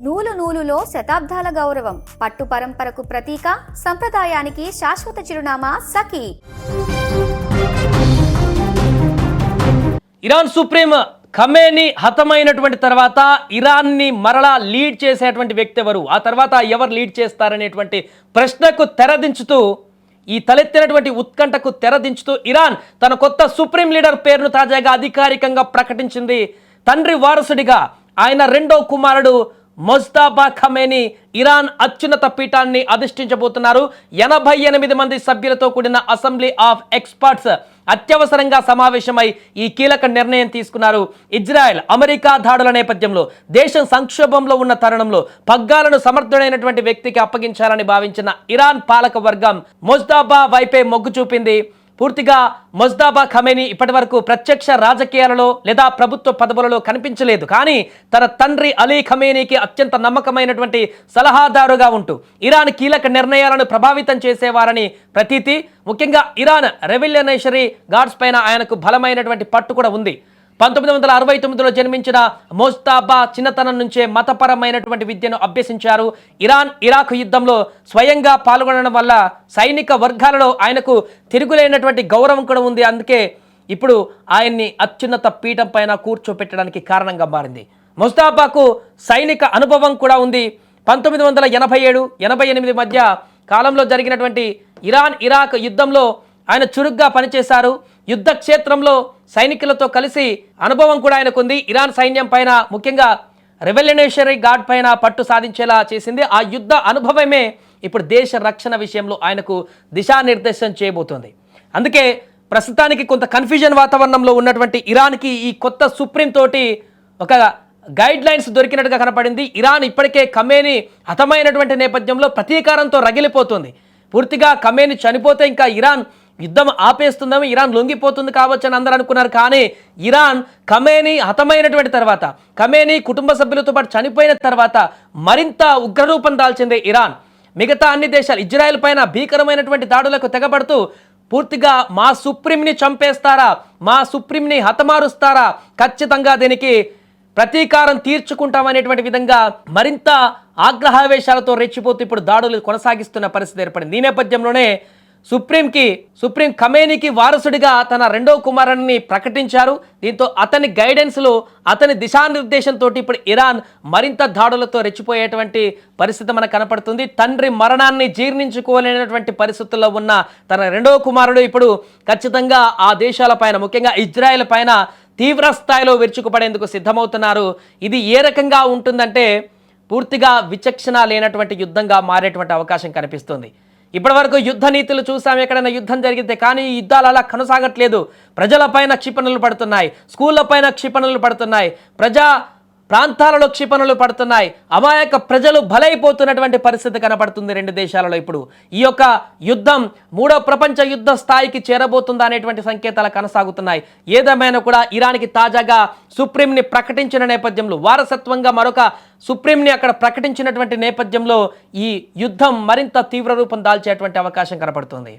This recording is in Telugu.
నూలు నూలులో శతాబ్దాల గౌరవం, పట్టు పరంపరకు ప్రతీక, సంప్రదాయానికి శాశ్వత చిరునామా సఖీ. ఇరాన్ సుప్రీం ఖమేనీ హతమైనటువంటి తర్వాత ఇరాన్ని మరలా లీడ్ చేసేటువంటి వ్యక్తి ఎవరు, ఆ తర్వాత ఎవరు లీడ్ చేస్తారనేటువంటి ప్రశ్నకు తెరదించుతూ, ఈ తలెత్తినటువంటి ఉత్కంఠకు తెరదించుతూ ఇరాన్ తన కొత్త సుప్రీం లీడర్ పేరును తాజాగా అధికారికంగా ప్రకటించింది. తండ్రి వారసుడిగా ఆయన రెండో కుమారుడు ముజ్తబా ఖమేనీ ఇరాన్ అత్యున్నత పీఠాన్ని అధిష్ఠించబోతున్నారు. 88 మంది సభ్యులతో కూడిన అసెంబ్లీ ఆఫ్ ఎక్స్పర్ట్స్ అత్యవసరంగా సమావేశమై ఈ కీలక నిర్ణయం తీసుకున్నారు. ఇజ్రాయెల్, అమెరికా దాడుల నేపథ్యంలో దేశం సంక్షోభంలో ఉన్న తరుణంలో పగ్గాలను సమర్థుడైనటువంటి వ్యక్తికి అప్పగించాలని భావించిన ఇరాన్ పాలక వర్గం ముజ్తబా వైపే మొగ్గు చూపింది. పూర్తిగా ముజ్తబా ఖమేనీ ఇప్పటి వరకు ప్రత్యక్ష రాజకీయాలలో లేదా ప్రభుత్వ పదవులలో కనిపించలేదు. కానీ తన తండ్రి అలీ ఖమేనీకి అత్యంత నమ్మకమైనటువంటి సలహాదారుగా ఉంటూ ఇరాన్ కీలక నిర్ణయాలను ప్రభావితం చేసేవారని ప్రతీతి. ముఖ్యంగా ఇరాన్ రెవల్యూషనరీ గార్డ్స్ పైన ఆయనకు బలమైనటువంటి పట్టు కూడా ఉంది. 1969లో జన్మించిన ముజ్తబా చిన్నతనం నుంచే మతపరమైనటువంటి విద్యను అభ్యసించారు. ఇరాన్ ఇరాక్ యుద్ధంలో స్వయంగా పాల్గొనడం వల్ల సైనిక వర్గాలలో ఆయనకు తిరుగులేనటువంటి గౌరవం కూడా ఉంది. అందుకే ఇప్పుడు ఆయన్ని అత్యున్నత పీఠం పైన కూర్చోపెట్టడానికి కారణంగా మారింది. ముజ్తబాకు సైనిక అనుభవం కూడా ఉంది. 1987-88 మధ్య కాలంలో జరిగినటువంటి ఇరాన్ ఇరాక్ యుద్ధంలో ఆయన చురుగ్గా పనిచేశారు. యుద్ధ క్షేత్రంలో సైనికులతో కలిసి అనుభవం కూడా ఆయనకుంది. ఇరాన్ సైన్యం పైన, ముఖ్యంగా రెవల్యూషనరీ గార్డ్ పైన పట్టు సాధించేలా చేసింది. ఆ యుద్ధ అనుభవమే ఇప్పుడు దేశ రక్షణ విషయంలో ఆయనకు దిశానిర్దేశం చేయబోతోంది. అందుకే ప్రస్తుతానికి కొంత కన్ఫ్యూజన్ వాతావరణంలో ఉన్నటువంటి ఇరాన్కి ఈ కొత్త సుప్రీం తోటి ఒక గైడ్ లైన్స్ దొరికినట్టుగా కనపడింది. ఇరాన్ ఇప్పటికే ఖమేనీ హతమైనటువంటి నేపథ్యంలో ప్రతీకారంతో రగిలిపోతుంది. పూర్తిగా ఖమేనీ చనిపోతే ఇంకా ఇరాన్ యుద్ధం ఆపేస్తుందేమో, ఇరాన్ లొంగిపోతుంది కావచ్చు అని అందరూ అనుకున్నారు. కానీ ఇరాన్ ఖమేనీ హతమైనటువంటి తర్వాత, ఖమేనీ కుటుంబ సభ్యులతో పాటు చనిపోయిన తర్వాత మరింత ఉగ్రరూపం దాల్చింది ఇరాన్. మిగతా అన్ని దేశాలు ఇజ్రాయెల్ పైన భీకరమైనటువంటి దాడులకు తెగబడుతూ పూర్తిగా మా సుప్రీంని చంపేస్తారా, మా సుప్రీంని హతమారుస్తారా, ఖచ్చితంగా దీనికి ప్రతీకారం తీర్చుకుంటామనేటువంటి విధంగా మరింత ఆగ్రహావేశాలతో రెచ్చిపోతూ ఇప్పుడు దాడులు కొనసాగిస్తున్న పరిస్థితి ఏర్పడింది. ఈ నేపథ్యంలోనే సుప్రీం ఖమేనీకి వారసుడిగా తన రెండో కుమారుడిని ప్రకటించారు. దీంతో అతని గైడెన్స్లో, అతని దిశానిర్దేశంతో ఇప్పుడు ఇరాన్ మరింత దాడులతో రెచ్చిపోయేటువంటి పరిస్థితి మనకు కనపడుతుంది. తండ్రి మరణాన్ని జీర్ణించుకోలేనటువంటి పరిస్థితుల్లో ఉన్న తన రెండో కుమారుడు ఇప్పుడు ఖచ్చితంగా ఆ దేశాలపైన, ముఖ్యంగా ఇజ్రాయెల్ పైన తీవ్ర స్థాయిలో విరుచుకుపడేందుకు సిద్ధమవుతున్నారు. ఇది ఏ రకంగా ఉంటుందంటే పూర్తిగా విచక్షణ లేనటువంటి యుద్ధంగా మారేటువంటి అవకాశం కనిపిస్తుంది. ఇప్పటి వరకు యుద్ధ నీతులు చూసాం, ఎక్కడైనా యుద్ధం జరిగితే. కానీ ఈ యుద్ధాలు అలా కొనసాగట్లేదు. ప్రజలపైన క్షిపణులు పడుతున్నాయి, స్కూళ్ళపైన క్షిపణులు పడుతున్నాయి, ప్రజా ప్రాంతాలలో క్షిపణులు పడుతున్నాయి. అమాయక ప్రజలు బలైపోతున్నటువంటి పరిస్థితి కనపడుతుంది రెండు దేశాలలో. ఇప్పుడు ఈ యొక్క యుద్ధం మూడో ప్రపంచ యుద్ధ స్థాయికి చేరబోతుందా అనేటువంటి సంకేతాలు కొనసాగుతున్నాయి. ఏదేమైనా కూడా ఇరాన్కి తాజాగా సుప్రీంని ప్రకటించిన నేపథ్యంలో, వారసత్వంగా మరొక సుప్రీంని అక్కడ ప్రకటించినటువంటి నేపథ్యంలో ఈ యుద్ధం మరింత తీవ్ర రూపం దాల్చేటువంటి అవకాశం కనపడుతుంది.